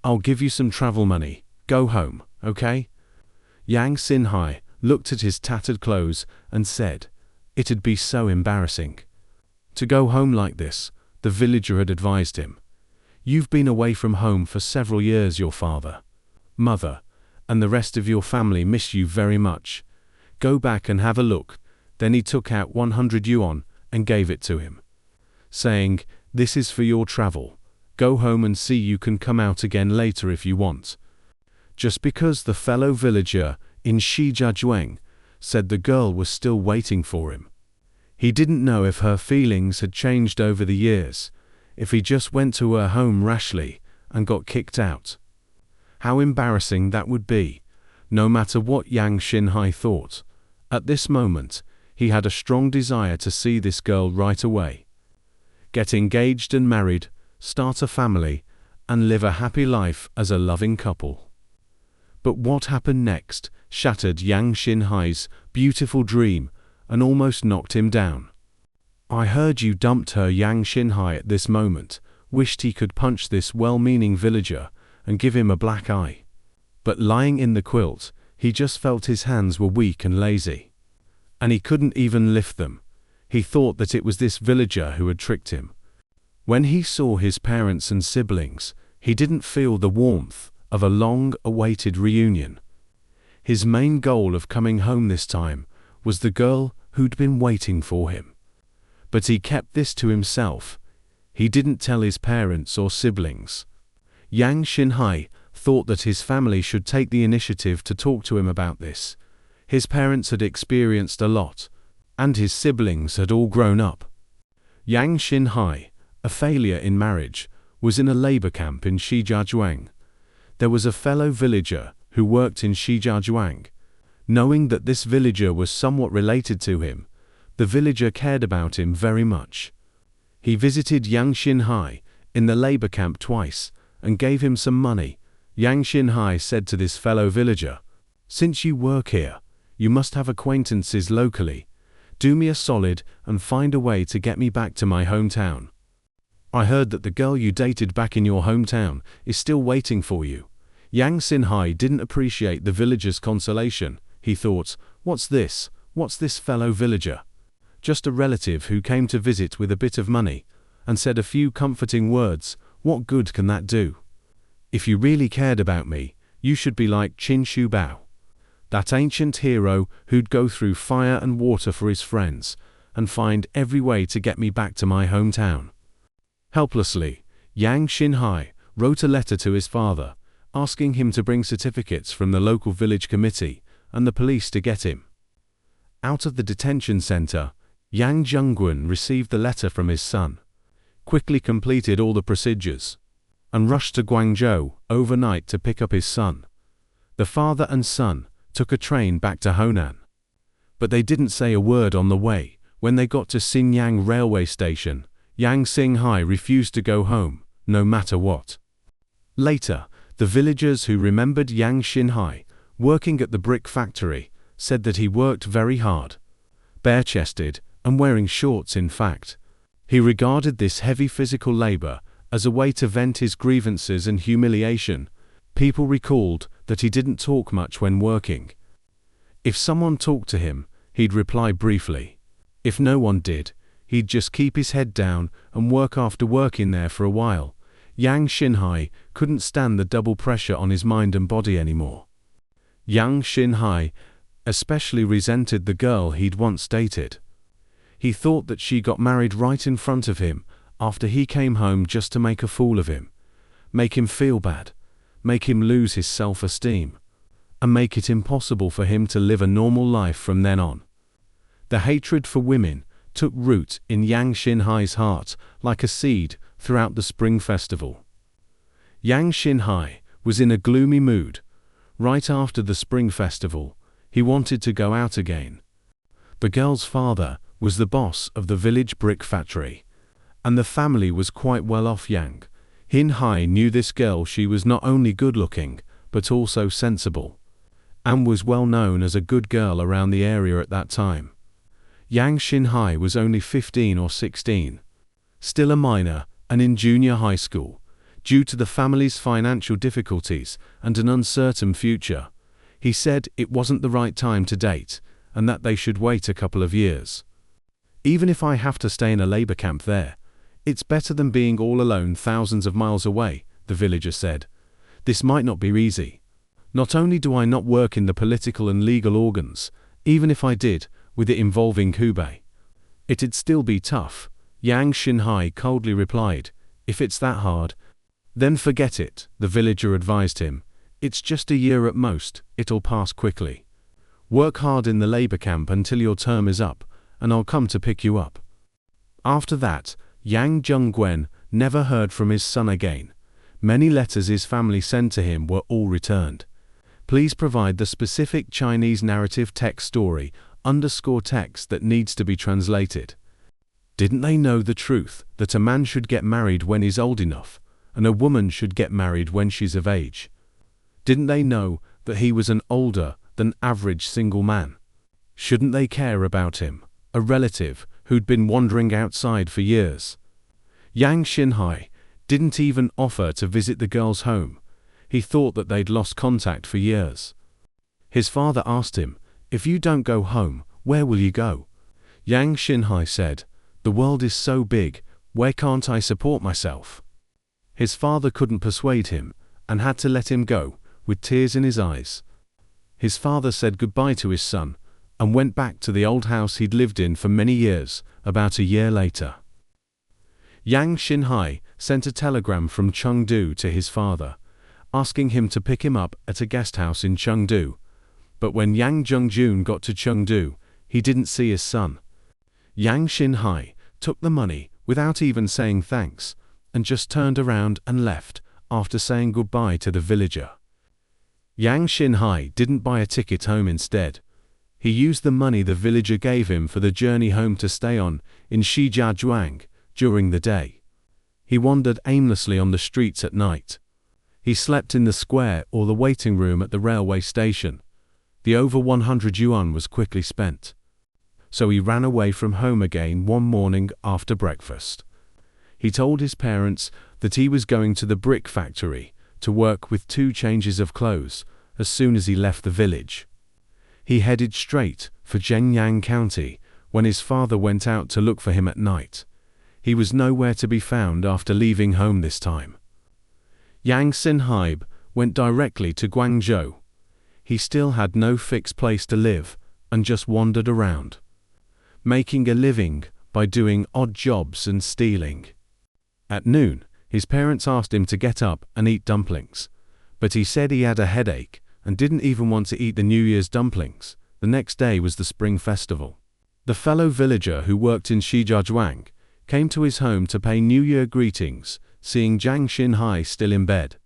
I'll give you some travel money. Go home, okay? Yang Xinhai looked at his tattered clothes and said, "It'd be so embarrassing to go home like this." The villager had advised him, "You've been away from home for several years. Your father, mother, and the rest of your family miss you very much. Go back and have a look." Then he took out 100 yuan and gave it to him, saying, "This is for your travel. Go home and see you can come out again later if you want." Just because the fellow villager in Shijiazhuang said the girl was still waiting for him. He didn't know if her feelings had changed over the years, if he just went to her home rashly and got kicked out. How embarrassing that would be, no matter what Yang Xinhai thought. At this moment, he had a strong desire to see this girl right away, get engaged and married, start a family, and live a happy life as a loving couple. But what happened next shattered Yang Xinhai's beautiful dream and almost knocked him down. "I heard you dumped her." Yang Xinhai at this moment wished he could punch this well-meaning villager and give him a black eye. But lying in the quilt, he just felt his hands were weak and lazy, and he couldn't even lift them. He thought that it was this villager who had tricked him. When he saw his parents and siblings, he didn't feel the warmth of a long-awaited reunion. His main goal of coming home this time was the girl who'd been waiting for him. But he kept this to himself. He didn't tell his parents or siblings. Yang Xinhai thought that his family should take the initiative to talk to him about this. His parents had experienced a lot, and his siblings had all grown up. Yang Xinhai, a failure in marriage, was in a labor camp in Shijiazhuang. There was a fellow villager who worked in Shijiazhuang. Knowing that this villager was somewhat related to him, the villager cared about him very much. He visited Yang Xinhai in the labor camp twice and gave him some money. Yang Xinhai said to this fellow villager, "Since you work here, you must have acquaintances locally. Do me a solid and find a way to get me back to my hometown. I heard that the girl you dated back in your hometown is still waiting for you." Yang Xinhai didn't appreciate the villager's consolation. He thought, What's this fellow villager? Just a relative who came to visit with a bit of money and said a few comforting words. What good can that do? If you really cared about me, you should be like Qin Shi Bao, that ancient hero who'd go through fire and water for his friends and find every way to get me back to my hometown. Helplessly, Yang Xinhai wrote a letter to his father, asking him to bring certificates from the local village committee and the police to get him out of the detention center. Yang Zhengguan received the letter from his son, quickly completed all the procedures, and rushed to Guangzhou overnight to pick up his son. The father and son took a train back to Honan. But they didn't say a word on the way. When they got to Xinyang railway station, Yang Xinhai refused to go home, no matter what. Later, the villagers who remembered Yang Xinhai working at the brick factory said that he worked very hard, bare-chested and wearing shorts. In fact, he regarded this heavy physical labor as a way to vent his grievances and humiliation. People recalled that he didn't talk much when working. If someone talked to him, he'd reply briefly. If no one did, he'd just keep his head down and work after working there for a while. Yang Xinhai couldn't stand the double pressure on his mind and body anymore. Yang Xinhai especially resented the girl he'd once dated. He thought that she got married right in front of him after he came home just to make a fool of him, make him feel bad, make him lose his self-esteem, and make it impossible for him to live a normal life from then on. The hatred for women took root in Yang Xinhai's heart like a seed throughout the Spring Festival. Yang Xinhai was in a gloomy mood. Right after the Spring Festival, he wanted to go out again. The girl's father was the boss of the village brick factory, and the family was quite well off. Yang Xinhai knew this girl. She was not only good-looking, but also sensible, and was well known as a good girl around the area at that time. Yang Xinhai was only 15 or 16, still a minor and in junior high school. Due to the family's financial difficulties and an uncertain future, he said it wasn't the right time to date and that they should wait a couple of years. Even if I have to stay in a labor camp there, it's better than being all alone thousands of miles away, the villager said. This might not be easy. Not only do I not work in the political and legal organs, even if I did, with it involving Hubei, it'd still be tough. Yang Xinhai coldly replied, if it's that hard, then forget it, the villager advised him. It's just a year at most, it'll pass quickly. Work hard in the labor camp until your term is up, and I'll come to pick you up. After that, Yang Zhongguan never heard from his son again. Many letters his family sent to him were all returned. Please provide the specific Chinese narrative text story _text that needs to be translated. Didn't they know the truth that a man should get married when he's old enough, and a woman should get married when she's of age? Didn't they know that he was an older than average single man? Shouldn't they care about him, a relative who'd been wandering outside for years? Yang Xinhai didn't even offer to visit the girl's home. He thought that they'd lost contact for years. His father asked him, if you don't go home, where will you go? Yang Xinhai said, the world is so big, where can't I support myself? His father couldn't persuade him, and had to let him go, with tears in his eyes. His father said goodbye to his son, and went back to the old house he'd lived in for many years, about a year later. Yang Xinhai sent a telegram from Chengdu to his father, asking him to pick him up at a guest house in Chengdu. But when Yang Zhongjun got to Chengdu, he didn't see his son. Yang Xinhai took the money without even saying thanks, and just turned around and left after saying goodbye to the villager. Yang Xinhai didn't buy a ticket home instead. He used the money the villager gave him for the journey home to stay on in Shijiazhuang during the day. He wandered aimlessly on the streets at night. He slept in the square or the waiting room at the railway station. The over 100 yuan was quickly spent. So he ran away from home again one morning after breakfast. He told his parents that he was going to the brick factory to work with 2 changes of clothes as soon as he left the village. He headed straight for Zhengyang County when his father went out to look for him at night. He was nowhere to be found after leaving home this time. Yang Xinhai went directly to Guangzhou. He still had no fixed place to live and just wandered around, making a living by doing odd jobs and stealing. At noon, his parents asked him to get up and eat dumplings, but he said he had a headache and didn't even want to eat the New Year's dumplings. The next day was the Spring Festival. The fellow villager who worked in Shijiazhuang came to his home to pay New Year greetings, seeing Yang Xinhai still in bed.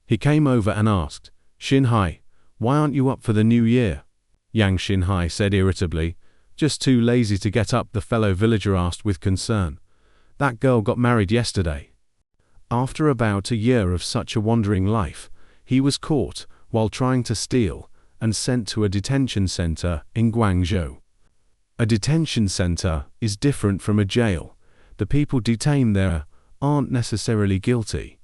He came over and asked, Xinhai, why aren't you up for the New Year? Yang Xinhai said irritably, just too lazy to get up, the fellow villager asked with concern. That girl got married yesterday. After about a year of such a wandering life, he was caught while trying to steal and sent to a detention center in Guangzhou. A detention center is different from a jail. The people detained there aren't necessarily guilty,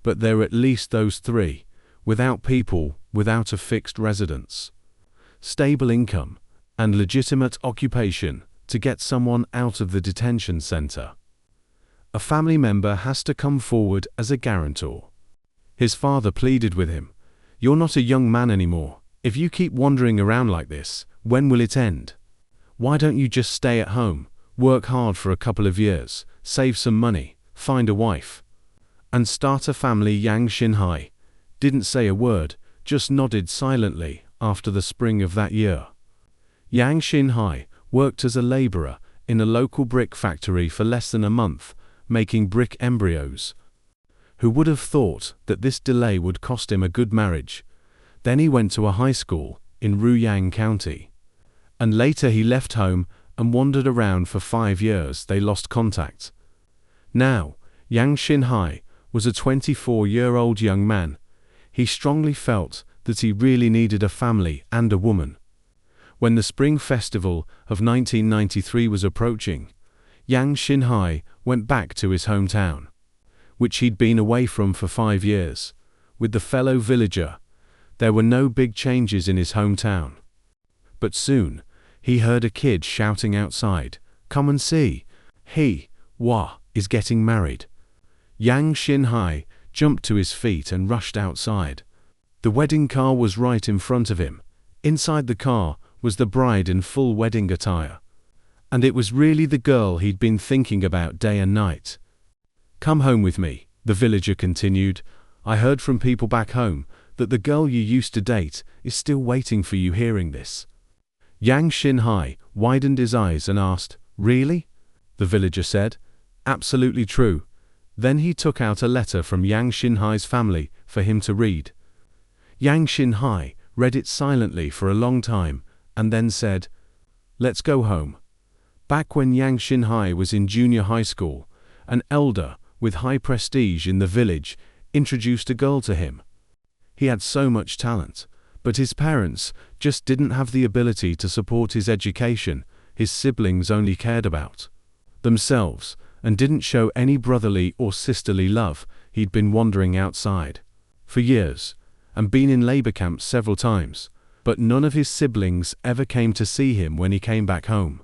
but they're at least those 3, without people, without a fixed residence, stable income, and legitimate occupation to get someone out of the detention center. A family member has to come forward as a guarantor. His father pleaded with him, you're not a young man anymore. If you keep wandering around like this, when will it end? Why don't you just stay at home, work hard for a couple of years, save some money, find a wife, and start a family? Yang Xinhai didn't say a word, just nodded silently after the spring of that year. Yang Xinhai worked as a laborer in a local brick factory for less than a month, making brick embryos. Who would have thought that this delay would cost him a good marriage? Then he went to a high school in Ruyang County. And later he left home and wandered around for 5 years. They lost contact. Now, Yang Xinhai was a 24-year-old young man. He strongly felt that he really needed a family and a woman. When the Spring Festival of 1993 was approaching, Yang Xinhai went back to his hometown. which he'd been away from for 5 years, with the fellow villager. There were no big changes in his hometown. But soon, he heard a kid shouting outside, "Come and see! He, is getting married." Yang Xinhai jumped to his feet and rushed outside. The wedding car was right in front of him. Inside the car was the bride in full wedding attire. And it was really the girl he'd been thinking about day and night. "Come home with me," the villager continued. "I heard from people back home that the girl you used to date is still waiting for you." Hearing this, Yang Xinhai widened his eyes and asked, "Really?" The villager said, "Absolutely true." Then he took out a letter from Yang Xinhai's family for him to read. Yang Xinhai read it silently for a long time and then said, "Let's go home." Back when Yang Xinhai was in junior high school, an elder with high prestige in the village introduced a girl to him. He had so much talent, but his parents just didn't have the ability to support his education. His siblings only cared about themselves and didn't show any brotherly or sisterly love. He'd been wandering outside for years and been in labor camps several times, but none of his siblings ever came to see him when he came back home.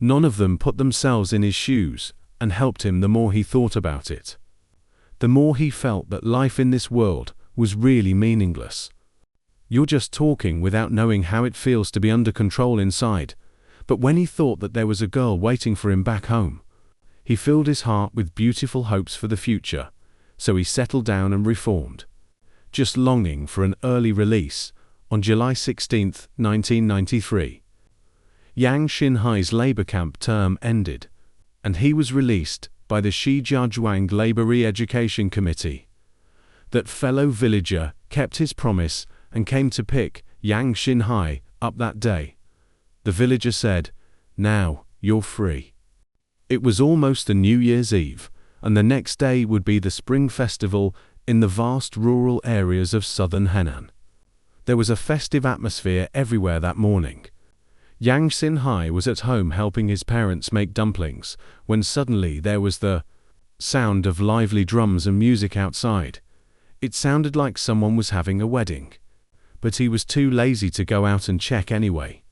None of them put themselves in his shoes and helped him. The more he thought about it, the more he felt that life in this world was really meaningless. You're just talking without knowing how it feels to be under control inside. But when he thought that there was a girl waiting for him back home, he filled his heart with beautiful hopes for the future. So he settled down and reformed, just longing for an early release. On July 16, 1993, Yang Xinhai's labor camp term ended, and he was released by the Shijiazhuang Labor Re-Education Committee. That fellow villager kept his promise and came to pick Yang Xinhai up that day. The villager said, "Now, you're free." It was almost a New Year's Eve, and the next day would be the Spring Festival in the vast rural areas of southern Henan. There was a festive atmosphere everywhere that morning. Yang Xinhai was at home helping his parents make dumplings, when suddenly there was the sound of lively drums and music outside. It sounded like someone was having a wedding. But he was too lazy to go out and check anyway.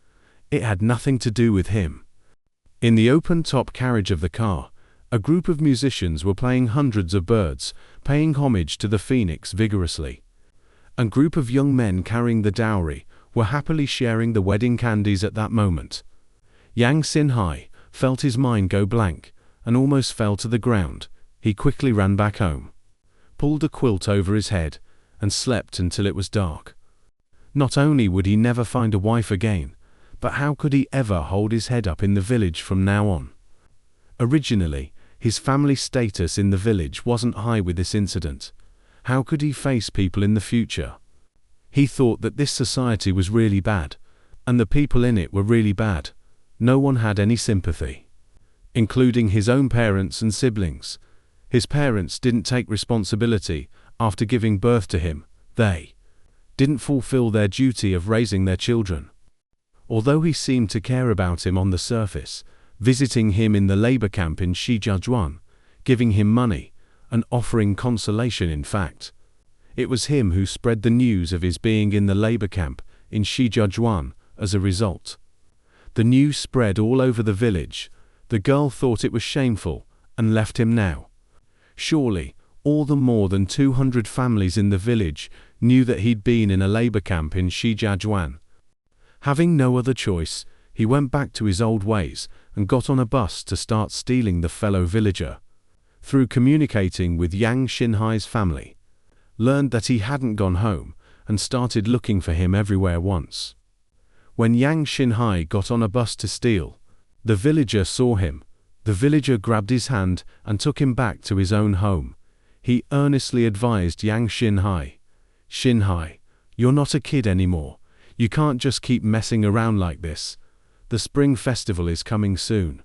It had nothing to do with him. In the open-top carriage of the car, a group of musicians were playing hundreds of birds, paying homage to the phoenix vigorously. A group of young men carrying the dowry were happily sharing the wedding candies at that moment. Yang Xinhai felt his mind go blank and almost fell to the ground. He quickly ran back home, pulled a quilt over his head, and slept until it was dark. Not only would he never find a wife again, but how could he ever hold his head up in the village from now on? Originally, his family status in the village wasn't high with this incident. How could he face people in the future? He thought that this society was really bad, and the people in it were really bad. No one had any sympathy, including his own parents and siblings. His parents didn't take responsibility after giving birth to him. They didn't fulfill their duty of raising their children. Although he seemed to care about him on the surface, visiting him in the labor camp in Shijiazhuang, giving him money, and offering consolation, in fact, it was him who spread the news of his being in the labor camp in Shijiazhuang. As a result, the news spread all over the village. The girl thought it was shameful and left him now. Surely, all the more than 200 families in the village knew that he'd been in a labor camp in Shijiazhuang. Having no other choice, he went back to his old ways and got on a bus to start stealing the fellow villager. Through communicating with Yang Xinhai's family, learned that he hadn't gone home and started looking for him everywhere once. When Yang Xinhai got on a bus to steal, the villager saw him. The villager grabbed his hand and took him back to his own home. He earnestly advised Yang Xinhai, "Xinhai, you're not a kid anymore. You can't just keep messing around like this. The Spring Festival is coming soon.